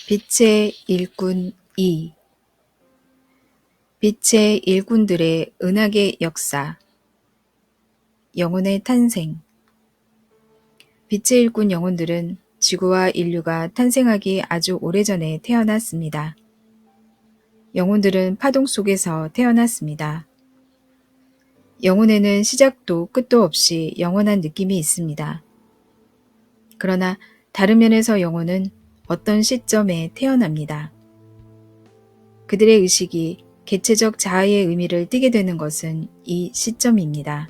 빛의 일꾼 2. 빛의 일꾼들의 은하계 역사. 영혼의 탄생. 빛의 일꾼 영혼들은 지구와 인류가 탄생하기 아주 오래전에 태어났습니다. 영혼들은 파동 속에서 태어났습니다. 영혼에는 시작도 끝도 없이 영원한 느낌이 있습니다. 그러나 다른 면에서 영혼은 어떤 시점에 태어납니다. 그들의 의식이 개체적 자아의 의미를 띠게 되는 것은 이 시점입니다.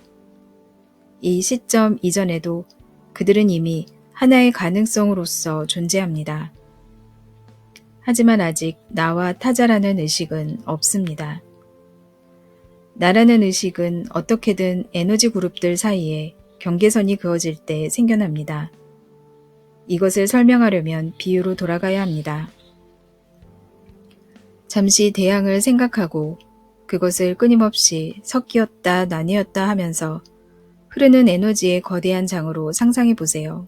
이 시점 이전에도 그들은 이미 하나의 가능성으로서 존재합니다. 하지만 아직 나와 타자라는 의식은 없습니다. 나라는 의식은 어떻게든 에너지 그룹들 사이에 경계선이 그어질 때 생겨납니다. 이것을 설명하려면 비유로 돌아가야 합니다. 잠시 대양을 생각하고 그것을 끊임없이 섞이었다 나뉘었다 하면서 흐르는 에너지의 거대한 장으로 상상해 보세요.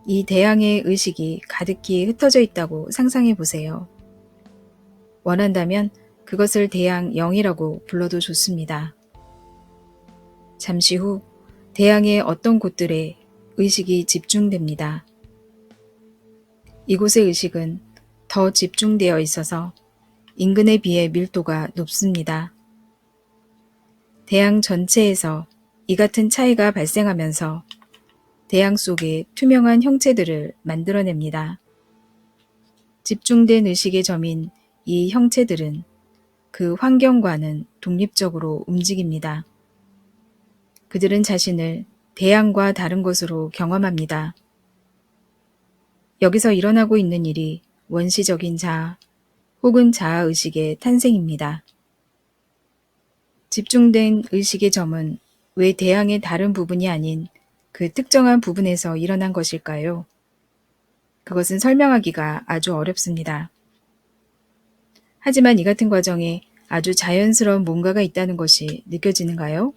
이 대양의 의식이 가득히 흩어져 있다고 상상해 보세요. 원한다면 그것을 대양 0이라고 불러도 좋습니다. 잠시 후 대양의 어떤 곳들에 의식이 집중됩니다. 이곳의 의식은 더 집중되어 있어서 인근에 비해 밀도가 높습니다. 대양 전체에서 이 같은 차이가 발생하면서 대양 속에 투명한 형체들을 만들어냅니다. 집중된 의식의 점인 이 형체들은 그 환경과는 독립적으로 움직입니다. 그들은 자신을 대양과 다른 것으로 경험합니다. 여기서 일어나고 있는 일이 원시적인 자아 혹은 자아의식의 탄생입니다. 집중된 의식의 점은 왜 대양의 다른 부분이 아닌 그 특정한 부분에서 일어난 것일까요? 그것은 설명하기가 아주 어렵습니다. 하지만 이 같은 과정에 아주 자연스러운 뭔가가 있다는 것이 느껴지는가요?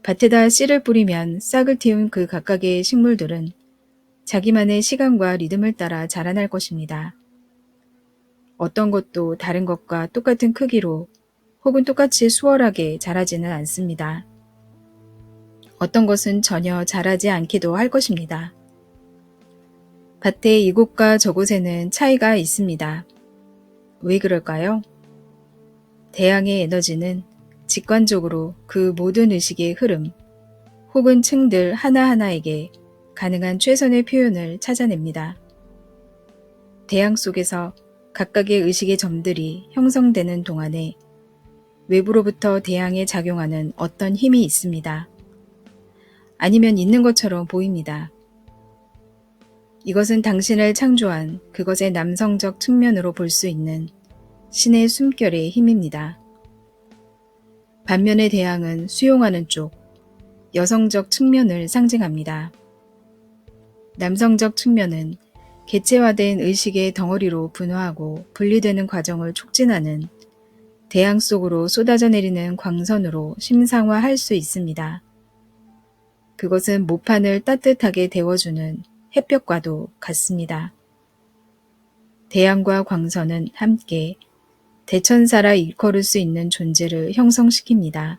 밭에다 씨를 뿌리면 싹을 틔운 그 각각의 식물들은 자기만의 시간과 리듬을 따라 자라날 것입니다. 어떤 것도 다른 것과 똑같은 크기로 혹은 똑같이 수월하게 자라지는 않습니다. 어떤 것은 전혀 자라지 않기도 할 것입니다. 밭의 이곳과 저곳에는 차이가 있습니다. 왜 그럴까요? 대양의 에너지는 직관적으로 그 모든 의식의 흐름 혹은 층들 하나하나에게 가능한 최선의 표현을 찾아냅니다. 대양 속에서 각각의 의식의 점들이 형성되는 동안에 외부로부터 대양에 작용하는 어떤 힘이 있습니다. 아니면 있는 것처럼 보입니다. 이것은 당신을 창조한 그것의 남성적 측면으로 볼 수 있는 신의 숨결의 힘입니다. 반면에 대양은 수용하는 쪽, 여성적 측면을 상징합니다. 남성적 측면은 개체화된 의식의 덩어리로 분화하고 분리되는 과정을 촉진하는 대양 속으로 쏟아져 내리는 광선으로 심상화할 수 있습니다. 그것은 모판을 따뜻하게 데워주는 햇볕과도 같습니다. 대양과 광선은 함께 대천사라 일컬을 수 있는 존재를 형성시킵니다.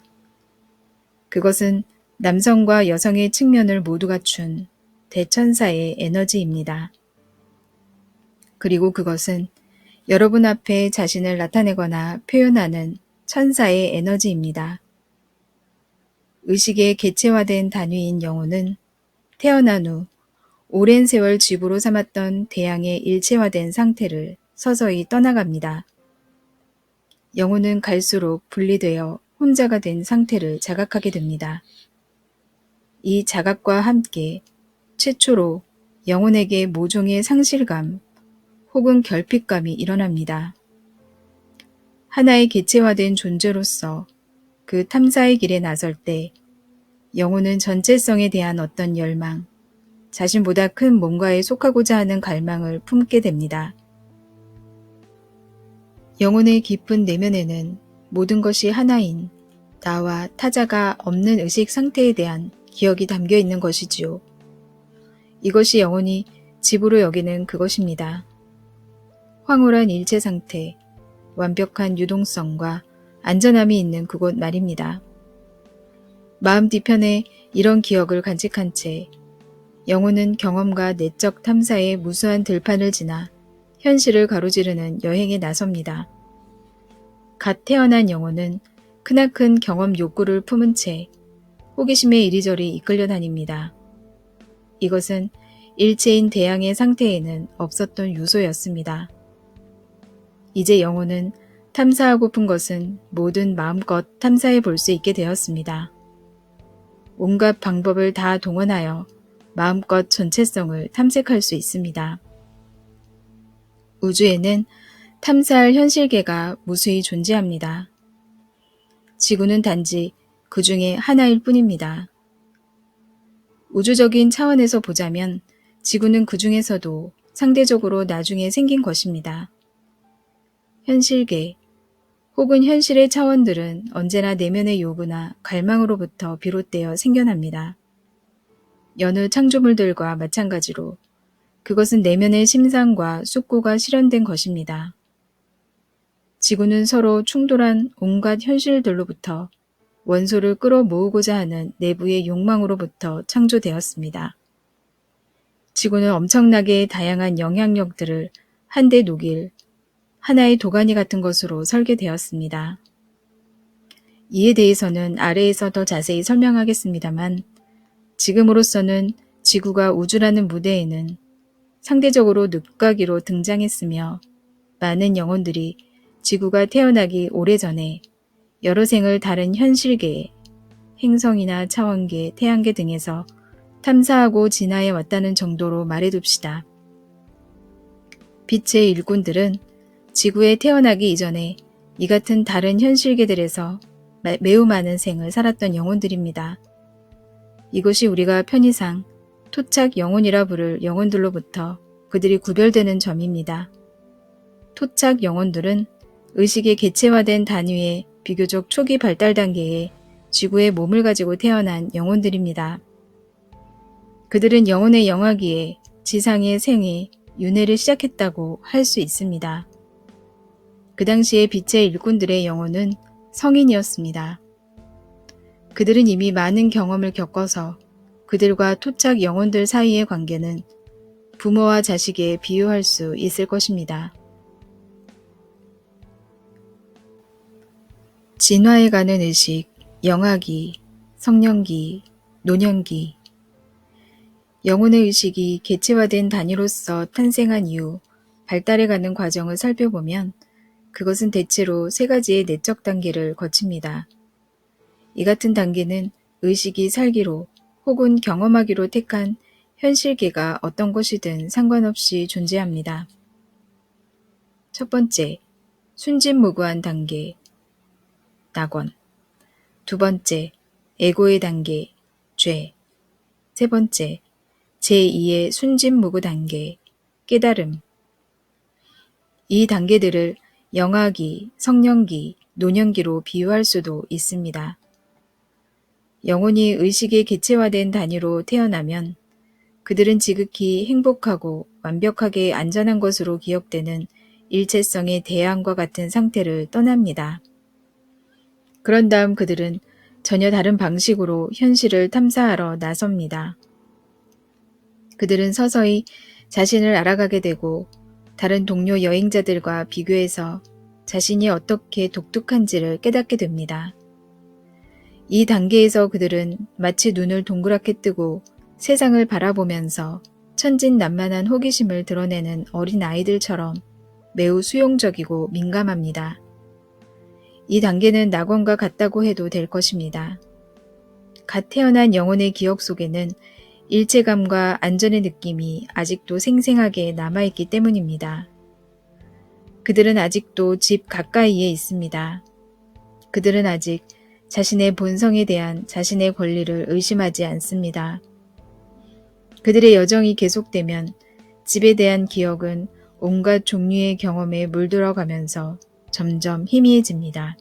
그것은 남성과 여성의 측면을 모두 갖춘 대천사의 에너지입니다. 그리고 그것은 여러분 앞에 자신을 나타내거나 표현하는 천사의 에너지입니다. 의식의 개체화된 단위인 영혼은 태어난 후 오랜 세월 쥐부로 삼았던 대양의 일체화된 상태를 서서히 떠나갑니다. 영혼은 갈수록 분리되어 혼자가 된 상태를 자각하게 됩니다. 이 자각과 함께 최초로 영혼에게 모종의 상실감 혹은 결핍감이 일어납니다. 하나의 개체화된 존재로서 그 탐사의 길에 나설 때 영혼은 전체성에 대한 어떤 열망, 자신보다 큰 뭔가에 속하고자 하는 갈망을 품게 됩니다. 영혼의 깊은 내면에는 모든 것이 하나인 나와 타자가 없는 의식 상태에 대한 기억이 담겨 있는 것이지요. 이것이 영혼이 집으로 여기는 그것입니다. 황홀한 일체 상태, 완벽한 유동성과 안전함이 있는 그곳 말입니다. 마음 뒤편에 이런 기억을 간직한 채 영혼은 경험과 내적 탐사의 무수한 들판을 지나 현실을 가로지르는 여행에 나섭니다. 갓 태어난 영혼은 크나큰 경험 욕구를 품은 채 호기심에 이리저리 이끌려 다닙니다. 이것은 일체인 대양의 상태에는 없었던 요소였습니다. 이제 영혼은 탐사하고픈 것은 뭐든 마음껏 탐사해 볼 수 있게 되었습니다. 온갖 방법을 다 동원하여 마음껏 전체성을 탐색할 수 있습니다. 우주에는 탐사할 현실계가 무수히 존재합니다. 지구는 단지 그 중에 하나일 뿐입니다. 우주적인 차원에서 보자면 지구는 그 중에서도 상대적으로 나중에 생긴 것입니다. 현실계 혹은 현실의 차원들은 언제나 내면의 요구나 갈망으로부터 비롯되어 생겨납니다. 여느 창조물들과 마찬가지로 그것은 내면의 심상과 숙고가 실현된 것입니다. 지구는 서로 충돌한 온갖 현실들로부터 원소를 끌어모으고자 하는 내부의 욕망으로부터 창조되었습니다. 지구는 엄청나게 다양한 영향력들을 한데 녹일 하나의 도가니 같은 것으로 설계되었습니다. 이에 대해서는 아래에서 더 자세히 설명하겠습니다만 지금으로서는 지구가 우주라는 무대에는 상대적으로 늦가기로 등장했으며 많은 영혼들이 지구가 태어나기 오래전에 여러 생을 다른 현실계, 행성이나 차원계, 태양계 등에서 탐사하고 진화해 왔다는 정도로 말해둡시다. 빛의 일꾼들은 지구에 태어나기 이전에 이 같은 다른 현실계들에서 매우 많은 생을 살았던 영혼들입니다. 이것이 우리가 편의상 토착 영혼이라 부를 영혼들로부터 그들이 구별되는 점입니다. 토착 영혼들은 의식의 개체화된 단위의 비교적 초기 발달 단계에 지구에 몸을 가지고 태어난 영혼들입니다. 그들은 영혼의 영하기에 지상의 생의 윤회를 시작했다고 할 수 있습니다. 그 당시에 빛의 일꾼들의 영혼은 성인이었습니다. 그들은 이미 많은 경험을 겪어서 그들과 토착 영혼들 사이의 관계는 부모와 자식에 비유할 수 있을 것입니다. 진화해가는 의식, 영하기, 성년기, 노년기. 영혼의 의식이 개체화된 단위로서 탄생한 이후 발달해가는 과정을 살펴보면 그것은 대체로 세 가지의 내적 단계를 거칩니다. 이 같은 단계는 의식이 살기로 혹은 경험하기로 택한 현실계가 어떤 것이든 상관없이 존재합니다. 첫 번째, 순진무구한 단계, 낙원. 두 번째, 에고의 단계, 죄. 세 번째, 제2의 순진무구 단계, 깨달음. 이 단계들을 영하기, 성년기, 노년기로 비유할 수도 있습니다. 영혼이 의식의 개체화된 단위로 태어나면 그들은 지극히 행복하고 완벽하게 안전한 것으로 기억되는 일체성의 대양과 같은 상태를 떠납니다. 그런 다음 그들은 전혀 다른 방식으로 현실을 탐사하러 나섭니다. 그들은 서서히 자신을 알아가게 되고 다른 동료 여행자들과 비교해서 자신이 어떻게 독특한지를 깨닫게 됩니다. 이 단계에서 그들은 마치 눈을 동그랗게 뜨고 세상을 바라보면서 천진난만한 호기심을 드러내는 어린 아이들처럼 매우 수용적이고 민감합니다. 이 단계는 낙원과 같다고 해도 될 것입니다. 갓 태어난 영혼의 기억 속에는 일체감과 안전의 느낌이 아직도 생생하게 남아있기 때문입니다. 그들은 아직도 집 가까이에 있습니다. 그들은 아직 자신의 본성에 대한 자신의 권리를 의심하지 않습니다. 그들의 여정이 계속되면 집에 대한 기억은 온갖 종류의 경험에 물들어가면서 점점 희미해집니다.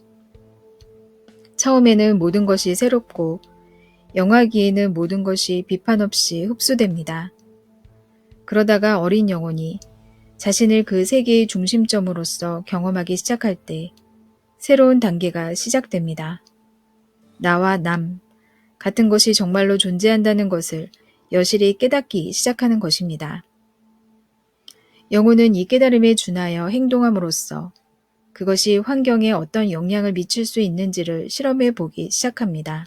처음에는 모든 것이 새롭고 영하기에는 모든 것이 비판 없이 흡수됩니다. 그러다가 어린 영혼이 자신을 그 세계의 중심점으로서 경험하기 시작할 때 새로운 단계가 시작됩니다. 나와 남, 같은 것이 정말로 존재한다는 것을 여실히 깨닫기 시작하는 것입니다. 영혼은 이 깨달음에 준하여 행동함으로써 그것이 환경에 어떤 영향을 미칠 수 있는지를 실험해 보기 시작합니다.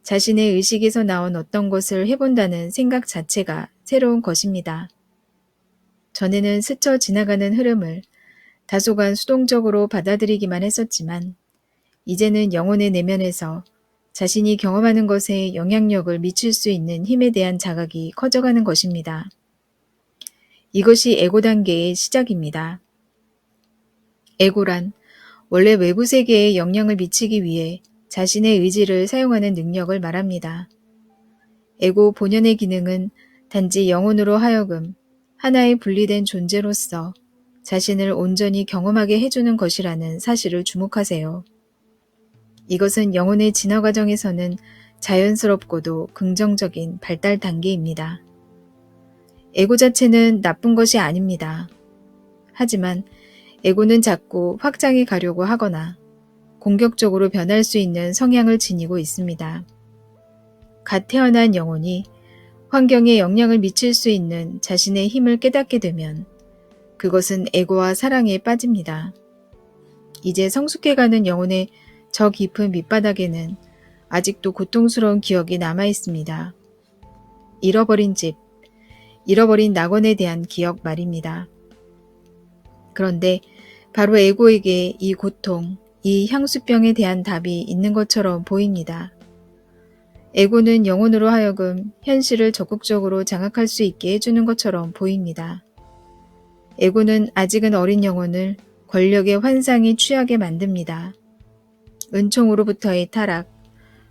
자신의 의식에서 나온 어떤 것을 해본다는 생각 자체가 새로운 것입니다. 전에는 스쳐 지나가는 흐름을 다소간 수동적으로 받아들이기만 했었지만 이제는 영혼의 내면에서 자신이 경험하는 것에 영향력을 미칠 수 있는 힘에 대한 자각이 커져가는 것입니다. 이것이 에고 단계의 시작입니다. 에고란 원래 외부 세계에 영향을 미치기 위해 자신의 의지를 사용하는 능력을 말합니다. 에고 본연의 기능은 단지 영혼으로 하여금 하나의 분리된 존재로서 자신을 온전히 경험하게 해주는 것이라는 사실을 주목하세요. 이것은 영혼의 진화 과정에서는 자연스럽고도 긍정적인 발달 단계입니다. 에고 자체는 나쁜 것이 아닙니다. 하지만 에고는 자꾸 확장해 가려고 하거나 공격적으로 변할 수 있는 성향을 지니고 있습니다. 갓 태어난 영혼이 환경에 영향을 미칠 수 있는 자신의 힘을 깨닫게 되면 그것은 에고와 사랑에 빠집니다. 이제 성숙해가는 영혼의 저 깊은 밑바닥에는 아직도 고통스러운 기억이 남아 있습니다. 잃어버린 집, 잃어버린 낙원에 대한 기억 말입니다. 그런데 바로 에고에게 이 고통, 이 향수병에 대한 답이 있는 것처럼 보입니다. 에고는 영혼으로 하여금 현실을 적극적으로 장악할 수 있게 해주는 것처럼 보입니다. 에고는 아직은 어린 영혼을 권력의 환상에 취하게 만듭니다. 은총으로부터의 타락,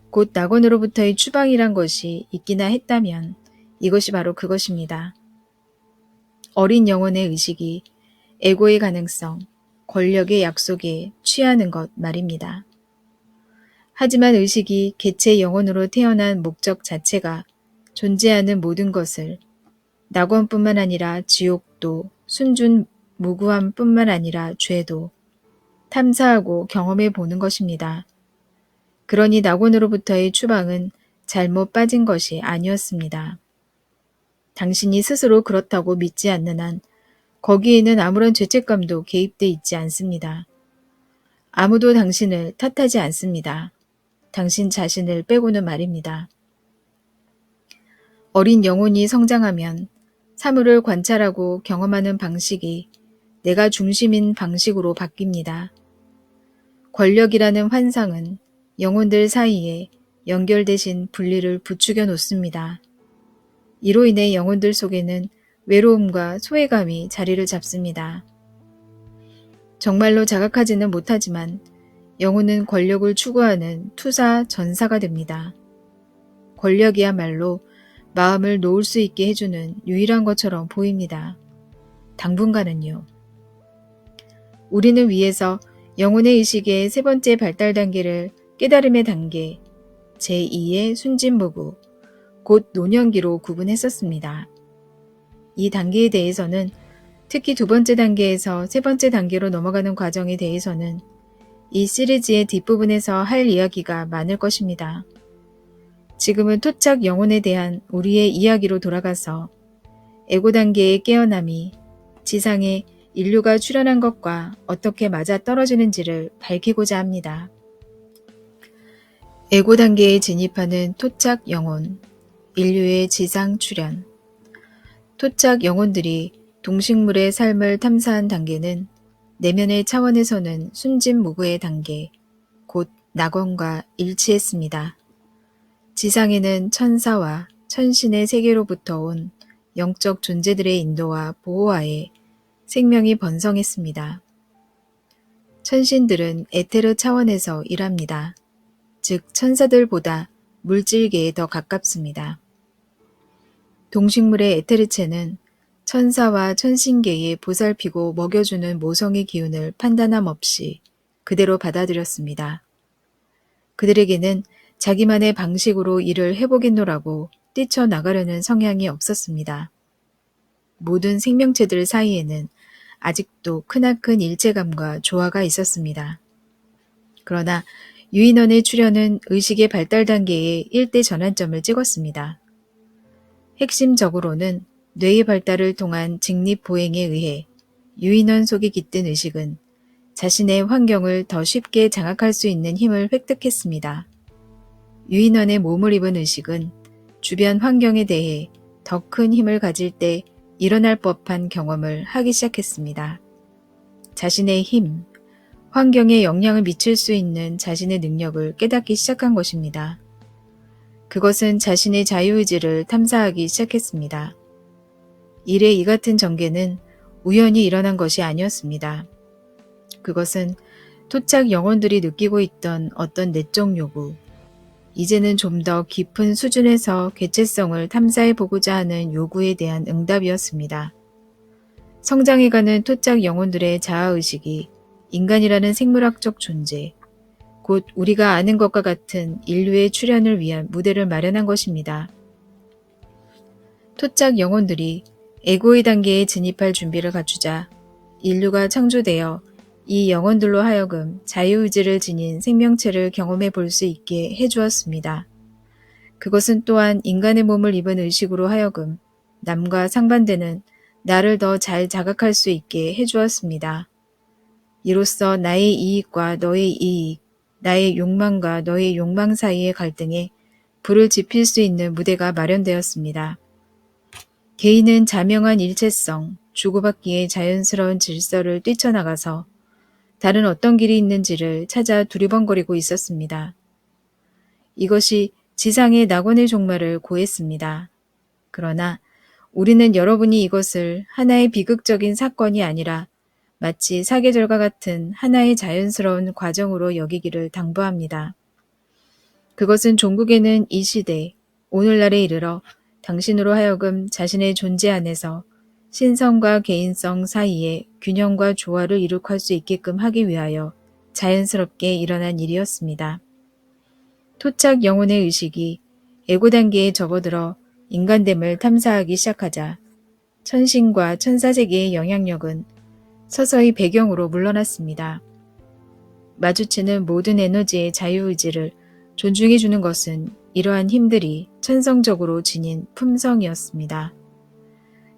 곧 낙원으로부터의 추방이란 것이 있기나 했다면 이것이 바로 그것입니다. 어린 영혼의 의식이 에고의 가능성, 권력의 약속에 취하는 것 말입니다. 하지만 의식이 개체 영혼으로 태어난 목적 자체가 존재하는 모든 것을 낙원뿐만 아니라 지옥도, 순준 무구함뿐만 아니라 죄도 탐사하고 경험해 보는 것입니다. 그러니 낙원으로부터의 추방은 잘못 빠진 것이 아니었습니다. 당신이 스스로 그렇다고 믿지 않는 한 거기에는 아무런 죄책감도 개입돼 있지 않습니다. 아무도 당신을 탓하지 않습니다. 당신 자신을 빼고는 말입니다. 어린 영혼이 성장하면 사물을 관찰하고 경험하는 방식이 내가 중심인 방식으로 바뀝니다. 권력이라는 환상은 영혼들 사이에 연결 대신 분리를 부추겨 놓습니다. 이로 인해 영혼들 속에는 외로움과 소외감이 자리를 잡습니다. 정말로 자각하지는 못하지만 영혼은 권력을 추구하는 투사 전사가 됩니다. 권력이야말로 마음을 놓을 수 있게 해주는 유일한 것처럼 보입니다. 당분간은요. 우리는 위에서 영혼의 의식의 세 번째 발달 단계를 깨달음의 단계, 제2의 순진무구, 곧 노년기로 구분했었습니다. 이 단계에 대해서는 특히 두 번째 단계에서 세 번째 단계로 넘어가는 과정에 대해서는 이 시리즈의 뒷부분에서 할 이야기가 많을 것입니다. 지금은 토착 영혼에 대한 우리의 이야기로 돌아가서 에고 단계의 깨어남이 지상에 인류가 출현한 것과 어떻게 맞아 떨어지는지를 밝히고자 합니다. 에고 단계에 진입하는 토착 영혼, 인류의 지상 출현. 토착 영혼들이 동식물의 삶을 탐사한 단계는 내면의 차원에서는 순진무구의 단계, 곧 낙원과 일치했습니다. 지상에는 천사와 천신의 세계로부터 온 영적 존재들의 인도와 보호하에 생명이 번성했습니다. 천신들은 에테르 차원에서 일합니다. 즉 천사들보다 물질계에 더 가깝습니다. 동식물의 에테르체는 천사와 천신계에 보살피고 먹여주는 모성의 기운을 판단함 없이 그대로 받아들였습니다. 그들에게는 자기만의 방식으로 일을 해보겠노라고 뛰쳐나가려는 성향이 없었습니다. 모든 생명체들 사이에는 아직도 크나큰 일체감과 조화가 있었습니다. 그러나 유인원의 출현은 의식의 발달 단계의 일대 전환점을 찍었습니다. 핵심적으로는 뇌의 발달을 통한 직립보행에 의해 유인원 속에 깃든 의식은 자신의 환경을 더 쉽게 장악할 수 있는 힘을 획득했습니다. 유인원의 몸을 입은 의식은 주변 환경에 대해 더 큰 힘을 가질 때 일어날 법한 경험을 하기 시작했습니다. 자신의 힘, 환경에 영향을 미칠 수 있는 자신의 능력을 깨닫기 시작한 것입니다. 그것은 자신의 자유의지를 탐사하기 시작했습니다. 이래 이 같은 전개는 우연히 일어난 것이 아니었습니다. 그것은 토착 영혼들이 느끼고 있던 어떤 내적 요구, 이제는 좀 더 깊은 수준에서 개체성을 탐사해보고자 하는 요구에 대한 응답이었습니다. 성장해가는 토착 영혼들의 자아의식이 인간이라는 생물학적 존재, 곧 우리가 아는 것과 같은 인류의 출현을 위한 무대를 마련한 것입니다. 토착 영혼들이 에고의 단계에 진입할 준비를 갖추자 인류가 창조되어 이 영혼들로 하여금 자유의지를 지닌 생명체를 경험해 볼 수 있게 해주었습니다. 그것은 또한 인간의 몸을 입은 의식으로 하여금 남과 상반되는 나를 더 잘 자각할 수 있게 해주었습니다. 이로써 나의 이익과 너의 이익, 나의 욕망과 너의 욕망 사이의 갈등에 불을 지필 수 있는 무대가 마련되었습니다. 개인은 자명한 일체성, 주고받기의 자연스러운 질서를 뛰쳐나가서 다른 어떤 길이 있는지를 찾아 두리번거리고 있었습니다. 이것이 지상의 낙원의 종말을 고했습니다. 그러나 우리는 여러분이 이것을 하나의 비극적인 사건이 아니라 마치 사계절과 같은 하나의 자연스러운 과정으로 여기기를 당부합니다. 그것은 종국에는 이 시대, 오늘날에 이르러 당신으로 하여금 자신의 존재 안에서 신성과 개인성 사이에 균형과 조화를 이룩할 수 있게끔 하기 위하여 자연스럽게 일어난 일이었습니다. 토착 영혼의 의식이 에고 단계에 접어들어 인간됨을 탐사하기 시작하자 천신과 천사세계의 영향력은 서서히 배경으로 물러났습니다. 마주치는 모든 에너지의 자유의지를 존중해주는 것은 이러한 힘들이 천성적으로 지닌 품성이었습니다.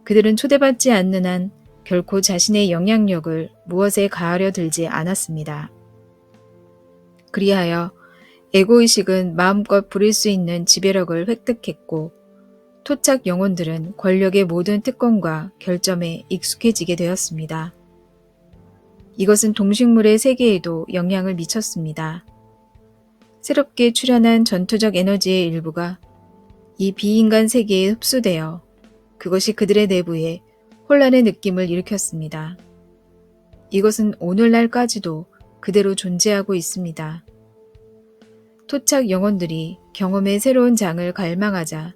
그들은 초대받지 않는 한 결코 자신의 영향력을 무엇에 가하려 들지 않았습니다. 그리하여 에고의식은 마음껏 부릴 수 있는 지배력을 획득했고 토착 영혼들은 권력의 모든 특권과 결점에 익숙해지게 되었습니다. 이것은 동식물의 세계에도 영향을 미쳤습니다. 새롭게 출현한 전투적 에너지의 일부가 이 비인간 세계에 흡수되어 그것이 그들의 내부에 혼란의 느낌을 일으켰습니다. 이것은 오늘날까지도 그대로 존재하고 있습니다. 토착 영혼들이 경험의 새로운 장을 갈망하자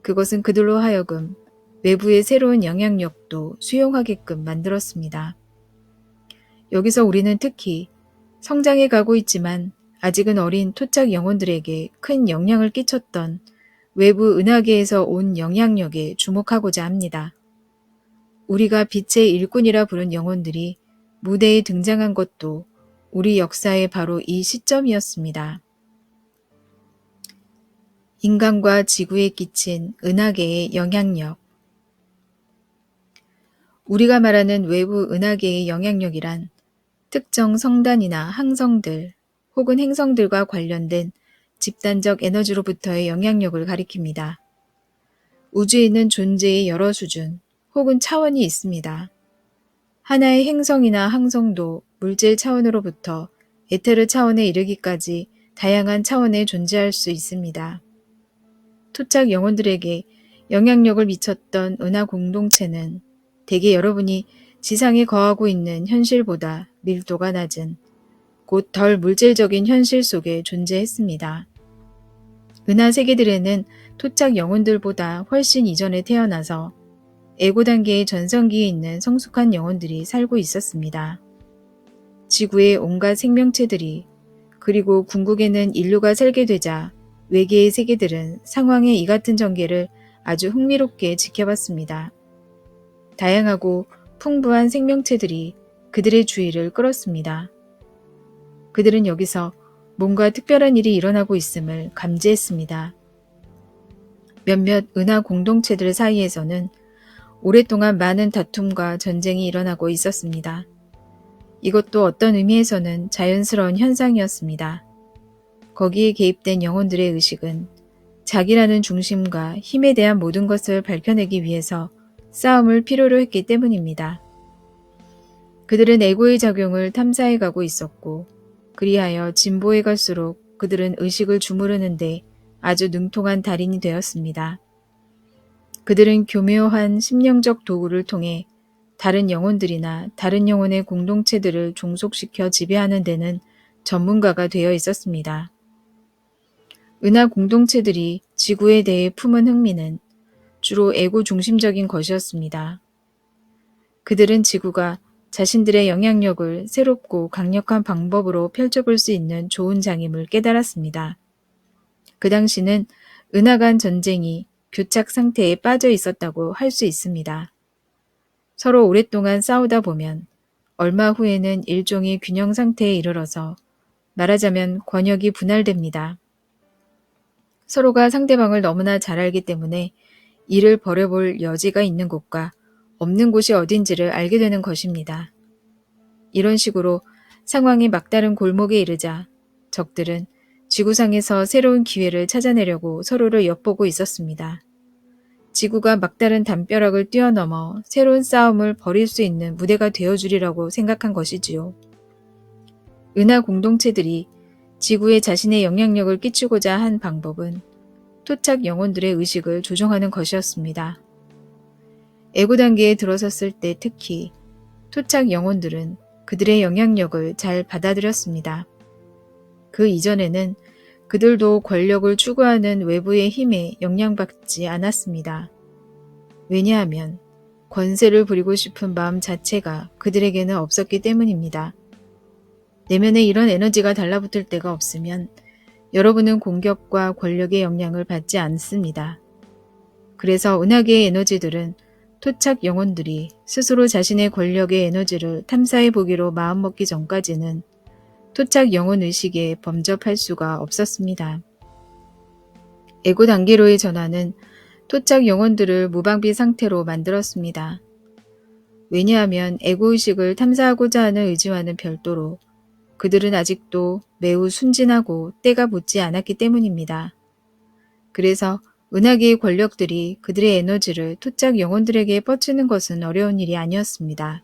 그것은 그들로 하여금 외부의 새로운 영향력도 수용하게끔 만들었습니다. 여기서 우리는 특히 성장해 가고 있지만 아직은 어린 토착 영혼들에게 큰 영향을 끼쳤던 외부 은하계에서 온 영향력에 주목하고자 합니다. 우리가 빛의 일꾼이라 부른 영혼들이 무대에 등장한 것도 우리 역사의 바로 이 시점이었습니다. 인간과 지구에 끼친 은하계의 영향력. 우리가 말하는 외부 은하계의 영향력이란 특정 성단이나 항성들 혹은 행성들과 관련된 집단적 에너지로부터의 영향력을 가리킵니다. 우주에는 존재의 여러 수준 혹은 차원이 있습니다. 하나의 행성이나 항성도 물질 차원으로부터 에테르 차원에 이르기까지 다양한 차원에 존재할 수 있습니다. 토착 영혼들에게 영향력을 미쳤던 은하 공동체는 대개 여러분이 지상에 거하고 있는 현실보다 밀도가 낮은 곧 덜 물질적인 현실 속에 존재했습니다. 은하 세계들에는 토착 영혼들보다 훨씬 이전에 태어나서 에고 단계의 전성기에 있는 성숙한 영혼들이 살고 있었습니다. 지구의 온갖 생명체들이 그리고 궁극에는 인류가 살게 되자 외계의 세계들은 상황의 이 같은 전개를 아주 흥미롭게 지켜봤습니다. 다양하고 풍부한 생명체들이 그들의 주의를 끌었습니다. 그들은 여기서 뭔가 특별한 일이 일어나고 있음을 감지했습니다. 몇몇 은하 공동체들 사이에서는 오랫동안 많은 다툼과 전쟁이 일어나고 있었습니다. 이것도 어떤 의미에서는 자연스러운 현상이었습니다. 거기에 개입된 영혼들의 의식은 자기라는 중심과 힘에 대한 모든 것을 밝혀내기 위해서 싸움을 필요로 했기 때문입니다. 그들은 에고의 작용을 탐사해 가고 있었고, 그리하여 진보해 갈수록 그들은 의식을 주무르는데 아주 능통한 달인이 되었습니다. 그들은 교묘한 심령적 도구를 통해 다른 영혼들이나 다른 영혼의 공동체들을 종속시켜 지배하는 데는 전문가가 되어 있었습니다. 은하 공동체들이 지구에 대해 품은 흥미는 주로 에고 중심적인 것이었습니다. 그들은 지구가 자신들의 영향력을 새롭고 강력한 방법으로 펼쳐볼 수 있는 좋은 장임을 깨달았습니다. 그 당시는 은하 간 전쟁이 교착 상태에 빠져 있었다고 할 수 있습니다. 서로 오랫동안 싸우다 보면 얼마 후에는 일종의 균형 상태에 이르러서 말하자면 권역이 분할됩니다. 서로가 상대방을 너무나 잘 알기 때문에 이를 벌여볼 여지가 있는 곳과 없는 곳이 어딘지를 알게 되는 것입니다. 이런 식으로 상황이 막다른 골목에 이르자 적들은 지구상에서 새로운 기회를 찾아내려고 서로를 엿보고 있었습니다. 지구가 막다른 담벼락을 뛰어넘어 새로운 싸움을 벌일 수 있는 무대가 되어주리라고 생각한 것이지요. 은하 공동체들이 지구에 자신의 영향력을 끼치고자 한 방법은 토착 영혼들의 의식을 조종하는 것이었습니다. 에고 단계에 들어섰을 때 특히 토착 영혼들은 그들의 영향력을 잘 받아들였습니다. 그 이전에는 그들도 권력을 추구하는 외부의 힘에 영향받지 않았습니다. 왜냐하면 권세를 부리고 싶은 마음 자체가 그들에게는 없었기 때문입니다. 내면에 이런 에너지가 달라붙을 때가 없으면 여러분은 공격과 권력의 영향을 받지 않습니다. 그래서 은하계의 에너지들은 토착 영혼들이 스스로 자신의 권력의 에너지를 탐사해 보기로 마음먹기 전까지는 토착 영혼 의식에 범접할 수가 없었습니다. 에고 단계로의 전환은 토착 영혼들을 무방비 상태로 만들었습니다. 왜냐하면 에고 의식을 탐사하고자 하는 의지와는 별도로 그들은 아직도 매우 순진하고 때가 묻지 않았기 때문입니다. 그래서 은하계의 권력들이 그들의 에너지를 토착 영혼들에게 뻗치는 것은 어려운 일이 아니었습니다.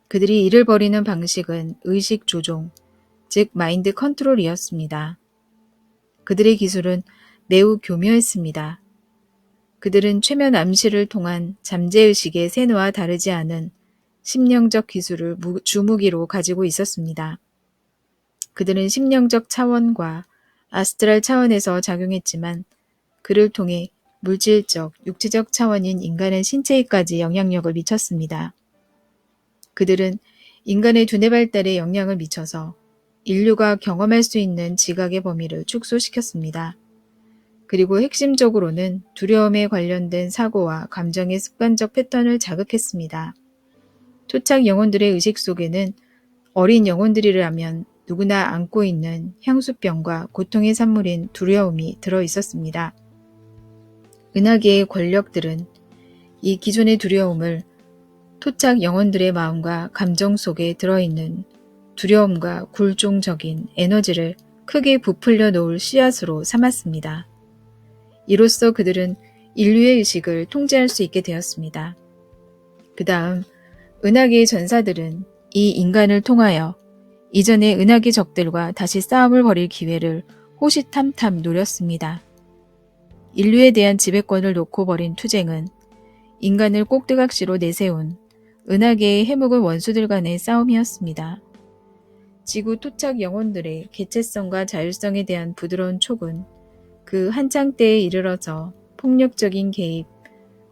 그들이 이를 벌이는 방식은 의식 조종, 즉 마인드 컨트롤이었습니다. 그들의 기술은 매우 교묘했습니다. 그들은 최면 암시를 통한 잠재의식의 세뇌와 다르지 않은 심령적 기술을 주무기로 가지고 있었습니다. 그들은 심령적 차원과 아스트랄 차원에서 작용했지만 그를 통해 물질적, 육체적 차원인 인간의 신체에까지 영향력을 미쳤습니다. 그들은 인간의 두뇌 발달에 영향을 미쳐서 인류가 경험할 수 있는 지각의 범위를 축소시켰습니다. 그리고 핵심적으로는 두려움에 관련된 사고와 감정의 습관적 패턴을 자극했습니다. 토착 영혼들의 의식 속에는 어린 영혼들이라면 누구나 안고 있는 향수병과 고통의 산물인 두려움이 들어 있었습니다. 은하계의 권력들은 이 기존의 두려움을 토착 영혼들의 마음과 감정 속에 들어있는 두려움과 굴종적인 에너지를 크게 부풀려 놓을 씨앗으로 삼았습니다. 이로써 그들은 인류의 의식을 통제할 수 있게 되었습니다. 그 다음 은하계의 전사들은 이 인간을 통하여 이전의 은하계 적들과 다시 싸움을 벌일 기회를 호시탐탐 노렸습니다. 인류에 대한 지배권을 놓고 벌인 투쟁은 인간을 꼭두각시로 내세운 은하계의 해묵은 원수들 간의 싸움이었습니다. 지구 토착 영혼들의 개체성과 자율성에 대한 부드러운 촉은 그 한창 때에 이르러서 폭력적인 개입,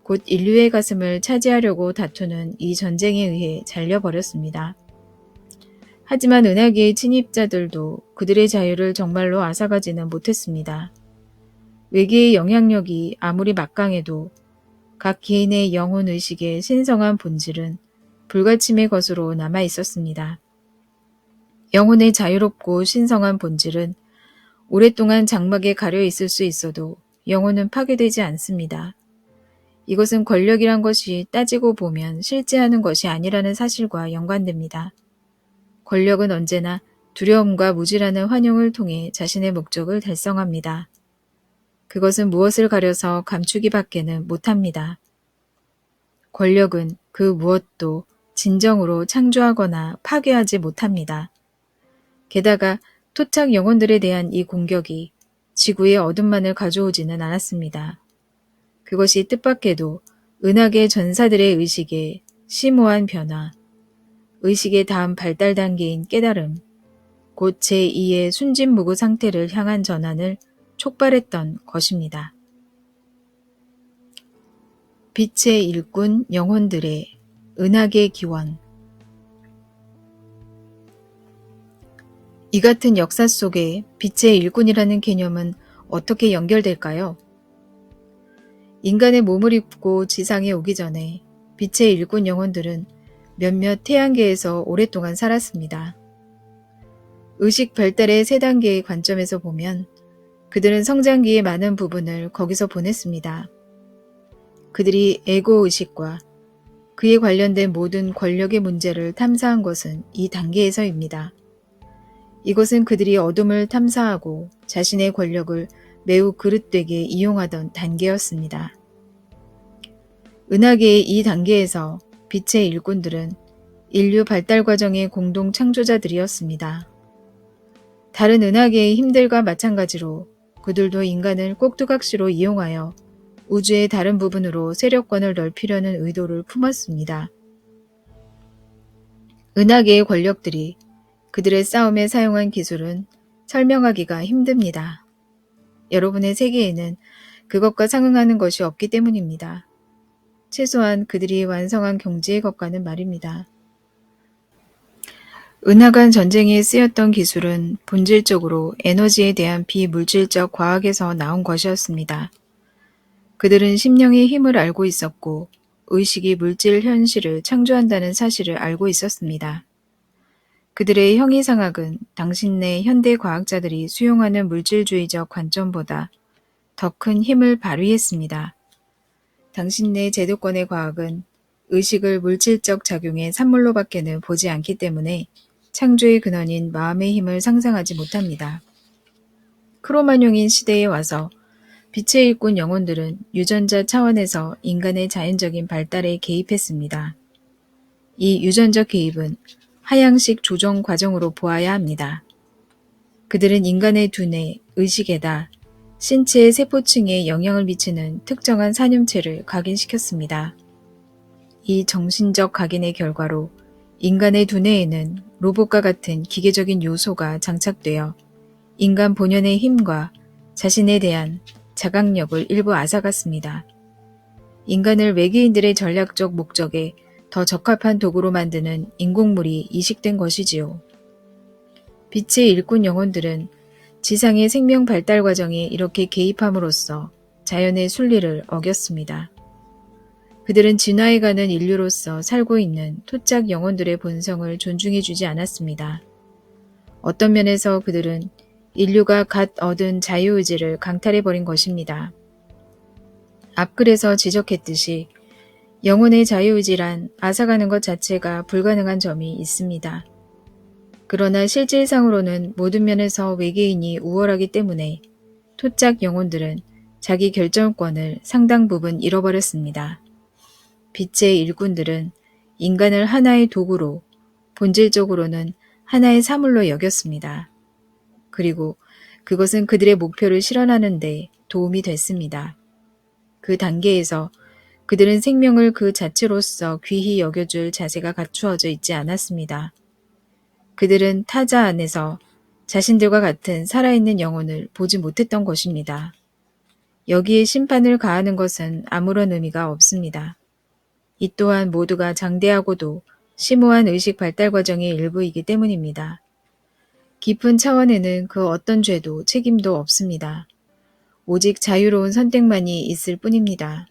곧 인류의 가슴을 차지하려고 다투는 이 전쟁에 의해 잘려버렸습니다. 하지만 은하계의 침입자들도 그들의 자유를 정말로 앗아가지는 못했습니다. 외계의 영향력이 아무리 막강해도 각 개인의 영혼 의식의 신성한 본질은 불가침의 것으로 남아 있었습니다. 영혼의 자유롭고 신성한 본질은 오랫동안 장막에 가려 있을 수 있어도 영혼은 파괴되지 않습니다. 이것은 권력이란 것이 따지고 보면 실제하는 것이 아니라는 사실과 연관됩니다. 권력은 언제나 두려움과 무지라는 환영을 통해 자신의 목적을 달성합니다. 그것은 무엇을 가려서 감추기 밖에는 못합니다. 권력은 그 무엇도 진정으로 창조하거나 파괴하지 못합니다. 게다가 토착 영혼들에 대한 이 공격이 지구의 어둠만을 가져오지는 않았습니다. 그것이 뜻밖에도 은하계 전사들의 의식의 심오한 변화, 의식의 다음 발달 단계인 깨달음, 곧 제2의 순진무구 상태를 향한 전환을 촉발했던 것입니다. 빛의 일꾼 영혼들의 은하계 기원. 이 같은 역사 속에 빛의 일꾼이라는 개념은 어떻게 연결될까요? 인간의 몸을 입고 지상에 오기 전에 빛의 일꾼 영혼들은 몇몇 태양계에서 오랫동안 살았습니다. 의식 발달의 세 단계의 관점에서 보면 그들은 성장기의 많은 부분을 거기서 보냈습니다. 그들이 에고 의식과 그에 관련된 모든 권력의 문제를 탐사한 것은 이 단계에서입니다. 이것은 그들이 어둠을 탐사하고 자신의 권력을 매우 그릇되게 이용하던 단계였습니다. 은하계의 이 단계에서 빛의 일꾼들은 인류 발달 과정의 공동 창조자들이었습니다. 다른 은하계의 힘들과 마찬가지로 그들도 인간을 꼭두각시로 이용하여 우주의 다른 부분으로 세력권을 넓히려는 의도를 품었습니다. 은하계의 권력들이 그들의 싸움에 사용한 기술은 설명하기가 힘듭니다. 여러분의 세계에는 그것과 상응하는 것이 없기 때문입니다. 최소한 그들이 완성한 경지의 것과는 말입니다. 은하간 전쟁에 쓰였던 기술은 본질적으로 에너지에 대한 비물질적 과학에서 나온 것이었습니다. 그들은 심령의 힘을 알고 있었고 의식이 물질 현실을 창조한다는 사실을 알고 있었습니다. 그들의 형이상학은 당신네 현대 과학자들이 수용하는 물질주의적 관점보다 더 큰 힘을 발휘했습니다. 당신네 제도권의 과학은 의식을 물질적 작용의 산물로밖에는 보지 않기 때문에 창조의 근원인 마음의 힘을 상상하지 못합니다. 크로마뇽인 시대에 와서 빛의 일꾼 영혼들은 유전자 차원에서 인간의 자연적인 발달에 개입했습니다. 이 유전적 개입은 하향식 조정 과정으로 보아야 합니다. 그들은 인간의 두뇌, 의식에다 신체의 세포층에 영향을 미치는 특정한 산염체를 각인시켰습니다. 이 정신적 각인의 결과로 인간의 두뇌에는 로봇과 같은 기계적인 요소가 장착되어 인간 본연의 힘과 자신에 대한 자각력을 일부 앗아갔습니다. 인간을 외계인들의 전략적 목적에 더 적합한 도구로 만드는 인공물이 이식된 것이지요. 빛의 일꾼 영혼들은 지상의 생명 발달 과정에 이렇게 개입함으로써 자연의 순리를 어겼습니다. 그들은 진화해가는 인류로서 살고 있는 토착 영혼들의 본성을 존중해주지 않았습니다. 어떤 면에서 그들은 인류가 갓 얻은 자유의지를 강탈해버린 것입니다. 앞글에서 지적했듯이 영혼의 자유의지란 앗아가는 것 자체가 불가능한 점이 있습니다. 그러나 실질상으로는 모든 면에서 외계인이 우월하기 때문에 토착 영혼들은 자기 결정권을 상당 부분 잃어버렸습니다. 빛의 일꾼들은 인간을 하나의 도구로, 본질적으로는 하나의 사물로 여겼습니다. 그리고 그것은 그들의 목표를 실현하는 데 도움이 됐습니다. 그 단계에서 그들은 생명을 그 자체로서 귀히 여겨줄 자세가 갖추어져 있지 않았습니다. 그들은 타자 안에서 자신들과 같은 살아있는 영혼을 보지 못했던 것입니다. 여기에 심판을 가하는 것은 아무런 의미가 없습니다. 이 또한 모두가 장대하고도 심오한 의식 발달 과정의 일부이기 때문입니다. 깊은 차원에는 그 어떤 죄도 책임도 없습니다. 오직 자유로운 선택만이 있을 뿐입니다.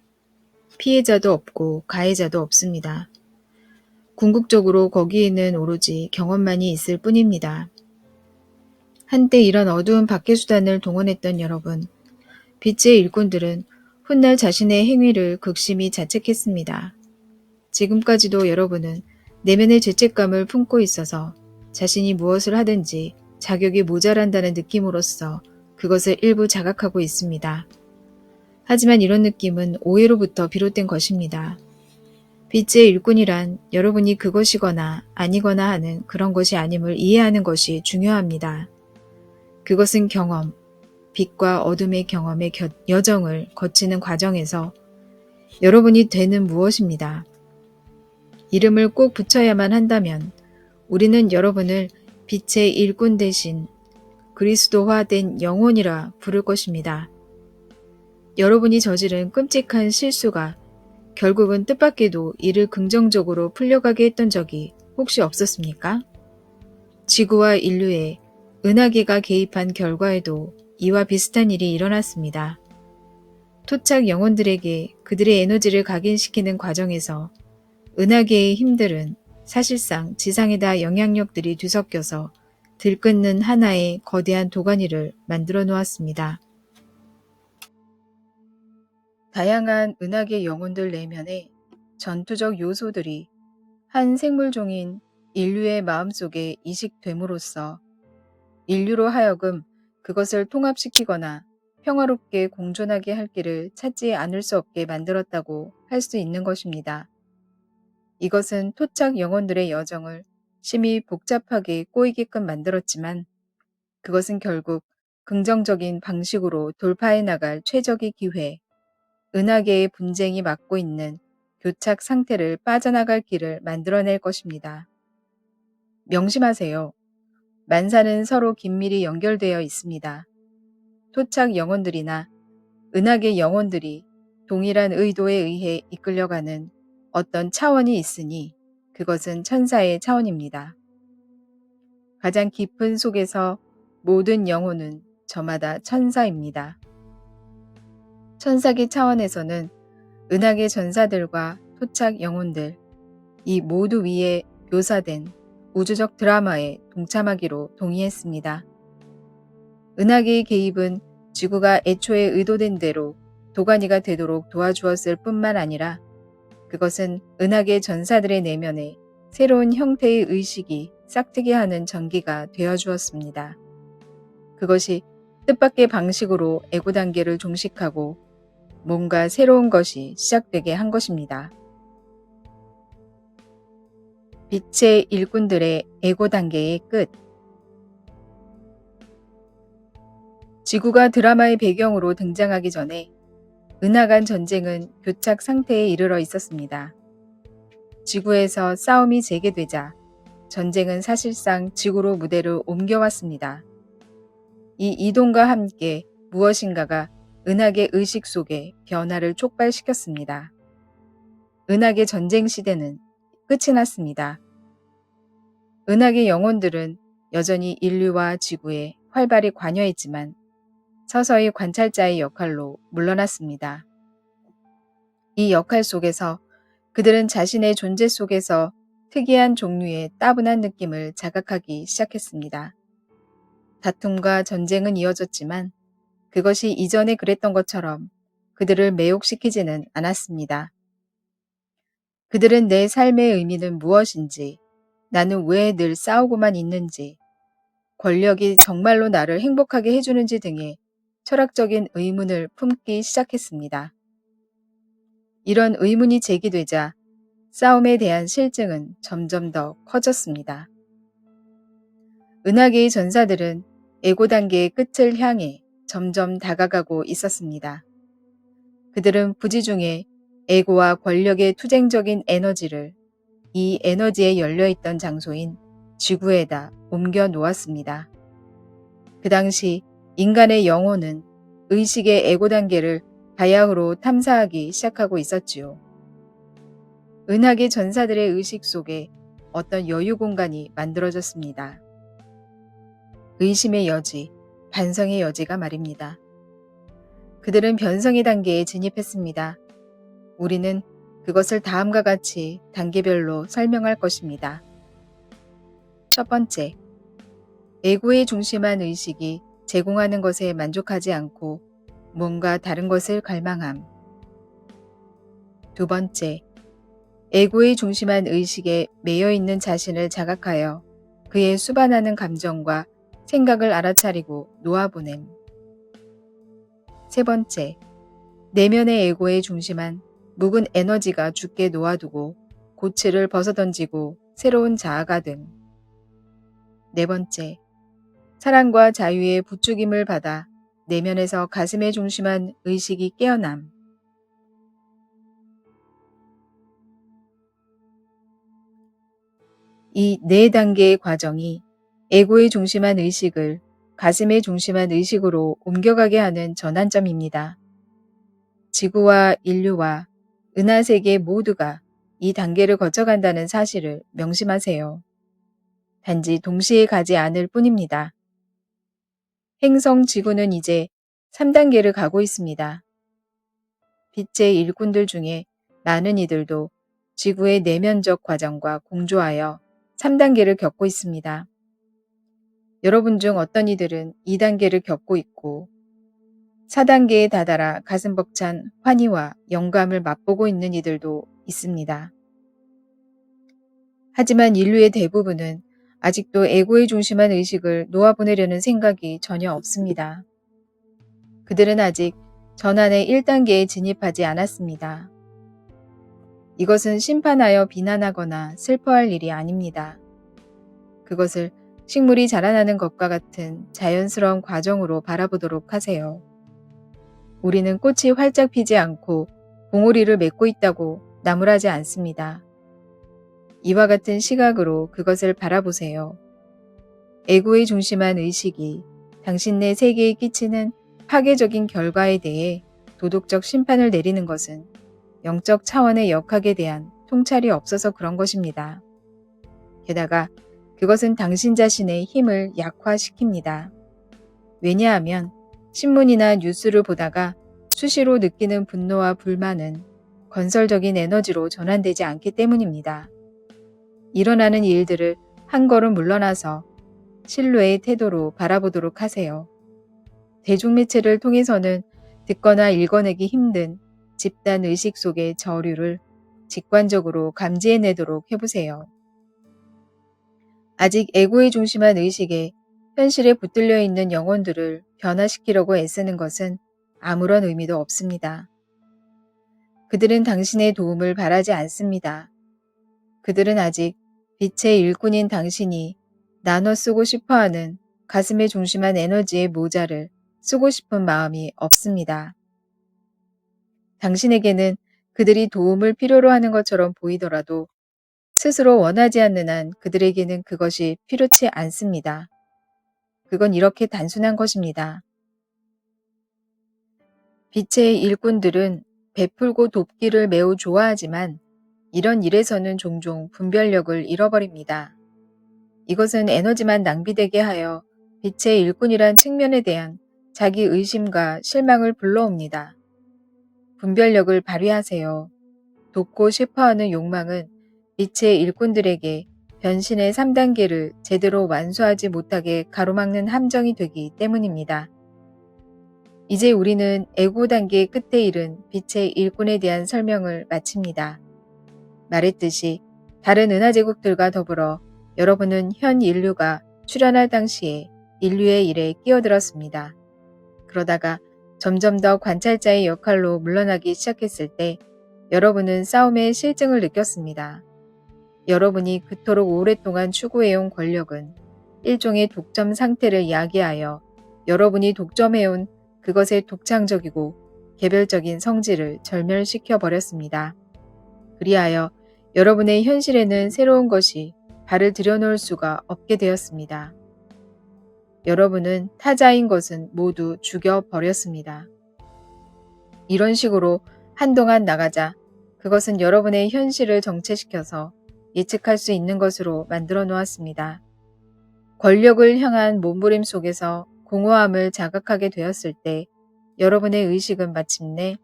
피해자도 없고 가해자도 없습니다. 궁극적으로 거기에는 오로지 경험만이 있을 뿐입니다. 한때 이런 어두운 박해수단을 동원했던 여러분, 빛의 일꾼들은 훗날 자신의 행위를 극심히 자책했습니다. 지금까지도 여러분은 내면의 죄책감을 품고 있어서 자신이 무엇을 하든지 자격이 모자란다는 느낌으로써 그것을 일부 자각하고 있습니다. 하지만 이런 느낌은 오해로부터 비롯된 것입니다. 빛의 일꾼이란 여러분이 그것이거나 아니거나 하는 그런 것이 아님을 이해하는 것이 중요합니다. 그것은 경험, 빛과 어둠의 경험의 여정을 거치는 과정에서 여러분이 되는 무엇입니다. 이름을 꼭 붙여야만 한다면 우리는 여러분을 빛의 일꾼 대신 그리스도화된 영혼이라 부를 것입니다. 여러분이 저지른 끔찍한 실수가 결국은 뜻밖에도 이를 긍정적으로 풀려가게 했던 적이 혹시 없었습니까? 지구와 인류에 은하계가 개입한 결과에도 이와 비슷한 일이 일어났습니다. 토착 영혼들에게 그들의 에너지를 각인시키는 과정에서 은하계의 힘들은 사실상 지상에다 영향력들이 뒤섞여서 들끓는 하나의 거대한 도가니를 만들어 놓았습니다. 다양한 은하계 영혼들 내면의 전투적 요소들이 한 생물종인 인류의 마음속에 이식됨으로써 인류로 하여금 그것을 통합시키거나 평화롭게 공존하게 할 길을 찾지 않을 수 없게 만들었다고 할 수 있는 것입니다. 이것은 토착 영혼들의 여정을 심히 복잡하게 꼬이게끔 만들었지만 그것은 결국 긍정적인 방식으로 돌파해 나갈 최적의 기회, 은하계의 분쟁이 맡고 있는 교착 상태를 빠져나갈 길을 만들어낼 것입니다. 명심하세요. 만사는 서로 긴밀히 연결되어 있습니다. 토착 영혼들이나 은하계 영혼들이 동일한 의도에 의해 이끌려가는 어떤 차원이 있으니 그것은 천사의 차원입니다. 가장 깊은 속에서 모든 영혼은 저마다 천사입니다. 천사계 차원에서는 은하계 전사들과 토착 영혼들, 이 모두 위에 묘사된 우주적 드라마에 동참하기로 동의했습니다. 은하계의 개입은 지구가 애초에 의도된 대로 도가니가 되도록 도와주었을 뿐만 아니라 그것은 은하계 전사들의 내면에 새로운 형태의 의식이 싹트게 하는 전기가 되어주었습니다. 그것이 뜻밖의 방식으로 에고 단계를 종식하고 뭔가 새로운 것이 시작되게 한 것입니다. 빛의 일꾼들의 에고 단계의 끝. 지구가 드라마의 배경으로 등장하기 전에 은하 간 전쟁은 교착 상태에 이르러 있었습니다. 지구에서 싸움이 재개되자 전쟁은 사실상 지구로 무대를 옮겨왔습니다. 이 이동과 함께 무엇인가가 은하계 의식 속에 변화를 촉발시켰습니다. 은하계 전쟁 시대는 끝이 났습니다. 은하계 영혼들은 여전히 인류와 지구에 활발히 관여했지만 서서히 관찰자의 역할로 물러났습니다. 이 역할 속에서 그들은 자신의 존재 속에서 특이한 종류의 따분한 느낌을 자각하기 시작했습니다. 다툼과 전쟁은 이어졌지만 그것이 이전에 그랬던 것처럼 그들을 매혹시키지는 않았습니다. 그들은 내 삶의 의미는 무엇인지, 나는 왜 늘 싸우고만 있는지, 권력이 정말로 나를 행복하게 해주는지 등의 철학적인 의문을 품기 시작했습니다. 이런 의문이 제기되자 싸움에 대한 실증은 점점 더 커졌습니다. 은하계의 전사들은 에고 단계의 끝을 향해 점점 다가가고 있었습니다. 그들은 부지 중에 에고와 권력의 투쟁적인 에너지를 이 에너지에 열려있던 장소인 지구에다 옮겨 놓았습니다. 그 당시 인간의 영혼은 의식의 에고 단계를 바야흐로 탐사하기 시작하고 있었지요. 은하계 전사들의 의식 속에 어떤 여유 공간이 만들어졌습니다. 의심의 여지, 반성의 여지가 말입니다. 그들은 변성의 단계에 진입했습니다. 우리는 그것을 다음과 같이 단계별로 설명할 것입니다. 첫 번째, 에고에 중심한 의식이 제공하는 것에 만족하지 않고 뭔가 다른 것을 갈망함. 두 번째, 에고에 중심한 의식에 매여 있는 자신을 자각하여 그의 수반하는 감정과 생각을 알아차리고 놓아보냄. 세 번째, 내면의 에고에 중심한 묵은 에너지가 죽게 놓아두고 고치를 벗어던지고 새로운 자아가 됨. 네 번째, 사랑과 자유의 부추김을 받아 내면에서 가슴에 중심한 의식이 깨어남. 이 네 단계의 과정이 에고에 중심한 의식을 가슴에 중심한 의식으로 옮겨가게 하는 전환점입니다. 지구와 인류와 은하세계 모두가 이 단계를 거쳐간다는 사실을 명심하세요. 단지 동시에 가지 않을 뿐입니다. 행성 지구는 이제 3단계를 가고 있습니다. 빛의 일꾼들 중에 많은 이들도 지구의 내면적 과정과 공조하여 3단계를 겪고 있습니다. 여러분 중 어떤 이들은 2단계를 겪고 있고 4단계에 다다라 가슴 벅찬 환희와 영감을 맛보고 있는 이들도 있습니다. 하지만 인류의 대부분은 아직도 에고에 중심한 의식을 놓아보내려는 생각이 전혀 없습니다. 그들은 아직 전환의 1단계에 진입하지 않았습니다. 이것은 심판하여 비난하거나 슬퍼할 일이 아닙니다. 그것을 식물이 자라나는 것과 같은 자연스러운 과정으로 바라보도록 하세요. 우리는 꽃이 활짝 피지 않고 봉오리를 맺고 있다고 나무라지 않습니다. 이와 같은 시각으로 그것을 바라보세요. 에고에 중심한 의식이 당신 내 세계에 끼치는 파괴적인 결과에 대해 도덕적 심판을 내리는 것은 영적 차원의 역학에 대한 통찰이 없어서 그런 것입니다. 게다가 그것은 당신 자신의 힘을 약화시킵니다. 왜냐하면 신문이나 뉴스를 보다가 수시로 느끼는 분노와 불만은 건설적인 에너지로 전환되지 않기 때문입니다. 일어나는 일들을 한 걸음 물러나서 신뢰의 태도로 바라보도록 하세요. 대중매체를 통해서는 듣거나 읽어내기 힘든 집단 의식 속의 저류를 직관적으로 감지해내도록 해보세요. 아직 에고에 중심한 의식에 현실에 붙들려 있는 영혼들을 변화시키려고 애쓰는 것은 아무런 의미도 없습니다. 그들은 당신의 도움을 바라지 않습니다. 그들은 아직 빛의 일꾼인 당신이 나눠 쓰고 싶어하는 가슴에 중심한 에너지의 모자를 쓰고 싶은 마음이 없습니다. 당신에게는 그들이 도움을 필요로 하는 것처럼 보이더라도 스스로 원하지 않는 한 그들에게는 그것이 필요치 않습니다. 그건 이렇게 단순한 것입니다. 빛의 일꾼들은 베풀고 돕기를 매우 좋아하지만 이런 일에서는 종종 분별력을 잃어버립니다. 이것은 에너지만 낭비되게 하여 빛의 일꾼이란 측면에 대한 자기 의심과 실망을 불러옵니다. 분별력을 발휘하세요. 돕고 싶어하는 욕망은 빛의 일꾼들에게 변신의 3단계를 제대로 완수하지 못하게 가로막는 함정이 되기 때문입니다. 이제 우리는 에고 단계의 끝에 이른 빛의 일꾼에 대한 설명을 마칩니다. 말했듯이 다른 은하제국들과 더불어 여러분은 현 인류가 출현할 당시에 인류의 일에 끼어들었습니다. 그러다가 점점 더 관찰자의 역할로 물러나기 시작했을 때 여러분은 싸움의 실증을 느꼈습니다. 여러분이 그토록 오랫동안 추구해온 권력은 일종의 독점 상태를 야기하여 여러분이 독점해온 그것의 독창적이고 개별적인 성질을 절멸시켜 버렸습니다. 그리하여 여러분의 현실에는 새로운 것이 발을 들여놓을 수가 없게 되었습니다. 여러분은 타자인 것은 모두 죽여버렸습니다. 이런 식으로 한동안 나가자 그것은 여러분의 현실을 정체시켜서 예측할 수 있는 것으로 만들어 놓았습니다. 권력을 향한 몸부림 속에서 공허함을 자각하게 되었을 때 여러분의 의식은 마침내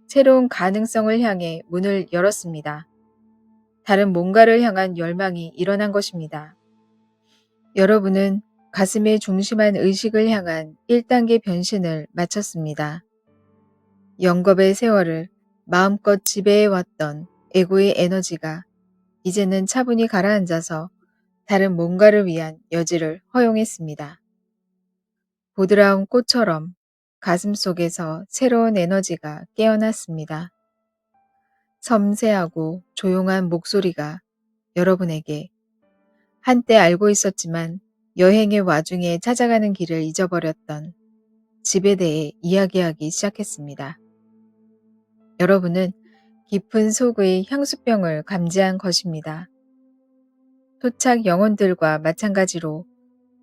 새로운 가능성을 향해 문을 열었습니다. 다른 뭔가를 향한 열망이 일어난 것입니다. 여러분은 가슴의 중심한 의식을 향한 1단계 변신을 마쳤습니다. 영겁의 세월을 마음껏 지배해왔던 에고의 에너지가 이제는 차분히 가라앉아서 다른 뭔가를 위한 여지를 허용했습니다. 보드라운 꽃처럼 가슴 속에서 새로운 에너지가 깨어났습니다. 섬세하고 조용한 목소리가 여러분에게 한때 알고 있었지만 여행의 와중에 찾아가는 길을 잊어버렸던 집에 대해 이야기하기 시작했습니다. 여러분은 깊은 속의 향수병을 감지한 것입니다. 토착 영혼들과 마찬가지로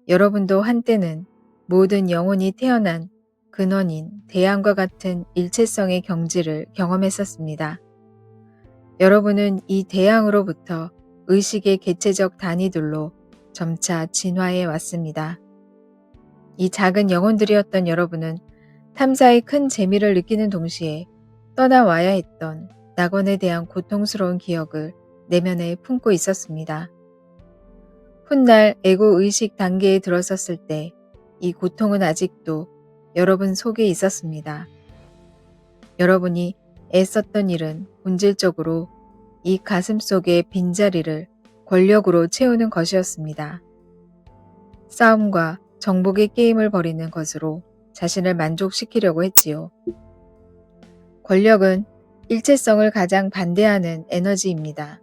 여러분도 한때는 모든 영혼이 태어난 근원인 대양과 같은 일체성의 경지를 경험했었습니다. 여러분은 이 대양으로부터 의식의 개체적 단위들로 점차 진화해 왔습니다. 이 작은 영혼들이었던 여러분은 탐사의 큰 재미를 느끼는 동시에 떠나와야 했던 낙원에 대한 고통스러운 기억을 내면에 품고 있었습니다. 훗날 에고 의식 단계에 들어섰을 때 이 고통은 아직도 여러분 속에 있었습니다. 여러분이 애썼던 일은 본질적으로 이 가슴 속의 빈자리를 권력으로 채우는 것이었습니다. 싸움과 정복의 게임을 벌이는 것으로 자신을 만족시키려고 했지요. 권력은 일체성을 가장 반대하는 에너지입니다.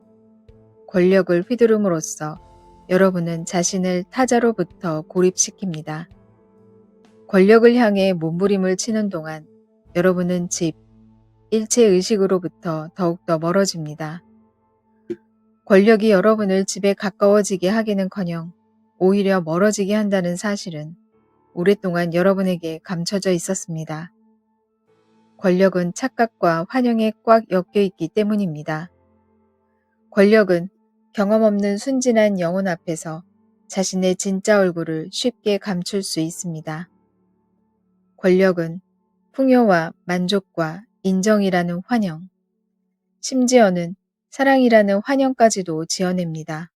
권력을 휘두름으로써 여러분은 자신을 타자로부터 고립시킵니다. 권력을 향해 몸부림을 치는 동안 여러분은 집, 일체의식으로부터 더욱더 멀어집니다. 권력이 여러분을 집에 가까워지게 하기는커녕 오히려 멀어지게 한다는 사실은 오랫동안 여러분에게 감춰져 있었습니다. 권력은 착각과 환영에 꽉 엮여 있기 때문입니다. 권력은 경험 없는 순진한 영혼 앞에서 자신의 진짜 얼굴을 쉽게 감출 수 있습니다. 권력은 풍요와 만족과 인정이라는 환영, 심지어는 사랑이라는 환영까지도 지어냅니다.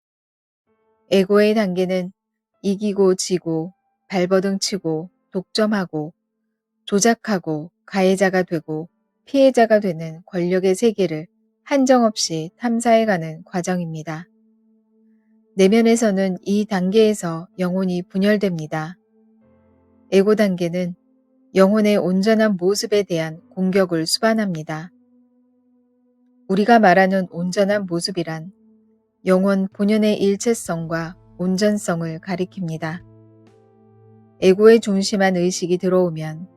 에고의 단계는 이기고 지고 발버둥 치고 독점하고 조작하고 가해자가 되고 피해자가 되는 권력의 세계를 한정없이 탐사해가는 과정입니다. 내면에서는 이 단계에서 영혼이 분열됩니다. 에고 단계는 영혼의 온전한 모습에 대한 공격을 수반합니다. 우리가 말하는 온전한 모습이란 영혼 본연의 일체성과 온전성을 가리킵니다. 에고의 중심한 의식이 들어오면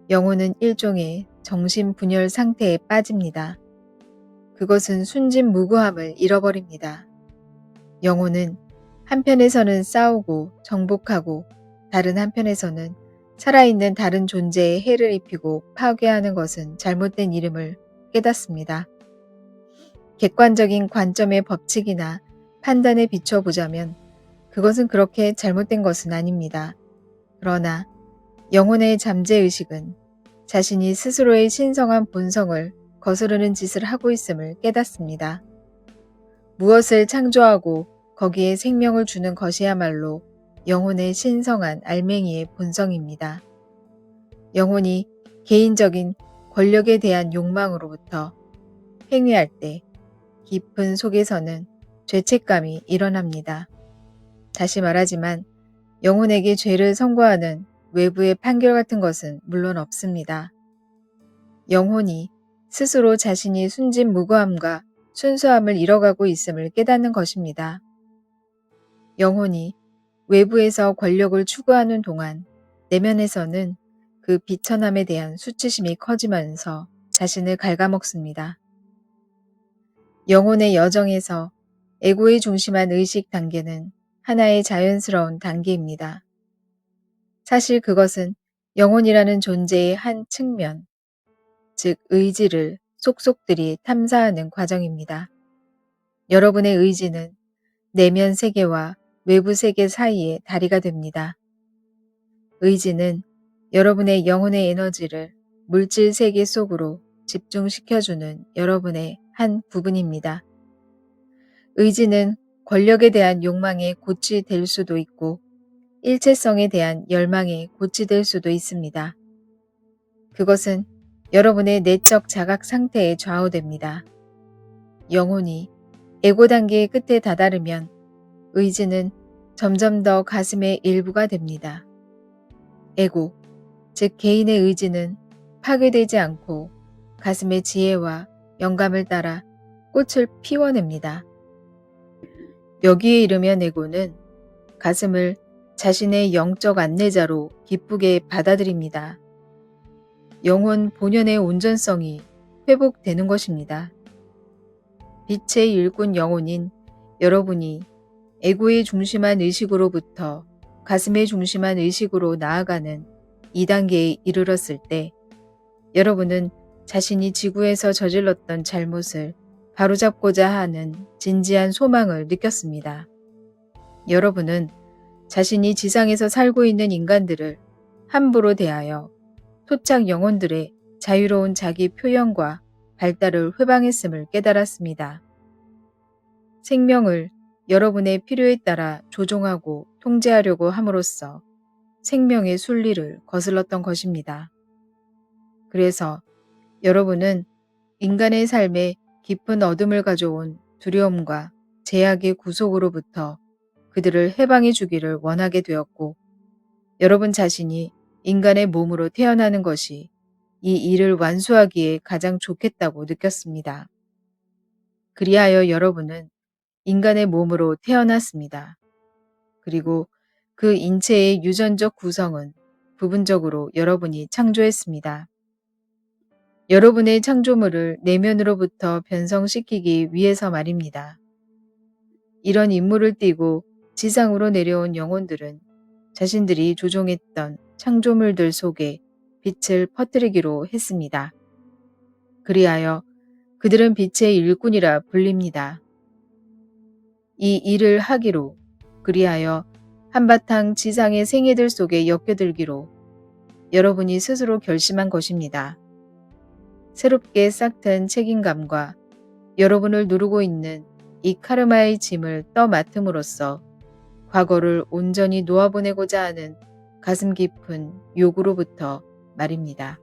영혼은 일종의 정신분열 상태에 빠집니다. 그것은 순진무구함을 잃어버립니다. 영혼은 한편에서는 싸우고 정복하고 다른 한편에서는 살아있는 다른 존재에 해를 입히고 파괴하는 것은 잘못된 일임을 깨닫습니다. 객관적인 관점의 법칙이나 판단에 비춰보자면 그것은 그렇게 잘못된 것은 아닙니다. 그러나 영혼의 잠재의식은 자신이 스스로의 신성한 본성을 거스르는 짓을 하고 있음을 깨닫습니다. 무엇을 창조하고 거기에 생명을 주는 것이야말로 영혼의 신성한 알맹이의 본성입니다. 영혼이 개인적인 권력에 대한 욕망으로부터 행위할 때 깊은 속에서는 죄책감이 일어납니다. 다시 말하지만 영혼에게 죄를 선고하는 외부의 판결 같은 것은 물론 없습니다. 영혼이 스스로 자신이 순진무구함과 순수함을 잃어가고 있음을 깨닫는 것입니다. 영혼이 외부에서 권력을 추구하는 동안 내면에서는 그 비천함에 대한 수치심이 커지면서 자신을 갉아먹습니다. 영혼의 여정에서 에고의 중심한 의식 단계는 하나의 자연스러운 단계입니다. 사실 그것은 영혼이라는 존재의 한 측면, 즉 의지를 속속들이 탐사하는 과정입니다. 여러분의 의지는 내면 세계와 외부 세계 사이의 다리가 됩니다. 의지는 여러분의 영혼의 에너지를 물질 세계 속으로 집중시켜주는 여러분의 한 부분입니다. 의지는 권력에 대한 욕망의 고치 될 수도 있고 일체성에 대한 열망의 고치 될 수도 있습니다. 그것은 여러분의 내적 자각 상태에 좌우됩니다. 영혼이 에고 단계의 끝에 다다르면 의지는 점점 더 가슴의 일부가 됩니다. 에고, 즉 개인의 의지는 파괴되지 않고 가슴의 지혜와 영감을 따라 꽃을 피워냅니다. 여기에 이르면 에고는 가슴을 자신의 영적 안내자로 기쁘게 받아들입니다. 영혼 본연의 온전성이 회복되는 것입니다. 빛의 일꾼 영혼인 여러분이 에고의 중심한 의식으로부터 가슴의 중심한 의식으로 나아가는 2단계에 이르렀을 때 여러분은 자신이 지구에서 저질렀던 잘못을 바로잡고자 하는 진지한 소망을 느꼈습니다. 여러분은 자신이 지상에서 살고 있는 인간들을 함부로 대하여 토착 영혼들의 자유로운 자기 표현과 발달을 회방했음을 깨달았습니다. 생명을 여러분의 필요에 따라 조종하고 통제하려고 함으로써 생명의 순리를 거슬렀던 것입니다. 그래서 여러분은 인간의 삶에 깊은 어둠을 가져온 두려움과 제약의 구속으로부터 그들을 해방해 주기를 원하게 되었고 여러분 자신이 인간의 몸으로 태어나는 것이 이 일을 완수하기에 가장 좋겠다고 느꼈습니다. 그리하여 여러분은 인간의 몸으로 태어났습니다. 그리고 그 인체의 유전적 구성은 부분적으로 여러분이 창조했습니다. 여러분의 창조물을 내면으로부터 변성시키기 위해서 말입니다. 이런 임무를 띠고 지상으로 내려온 영혼들은 자신들이 조종했던 창조물들 속에 빛을 퍼뜨리기로 했습니다. 그리하여 그들은 빛의 일꾼이라 불립니다. 이 일을 하기로 그리하여 한바탕 지상의 생애들 속에 엮여들기로 여러분이 스스로 결심한 것입니다. 새롭게 싹튼 책임감과 여러분을 누르고 있는 이 카르마의 짐을 떠맡음으로써 과거를 온전히 놓아보내고자 하는 가슴 깊은 요구로부터 말입니다.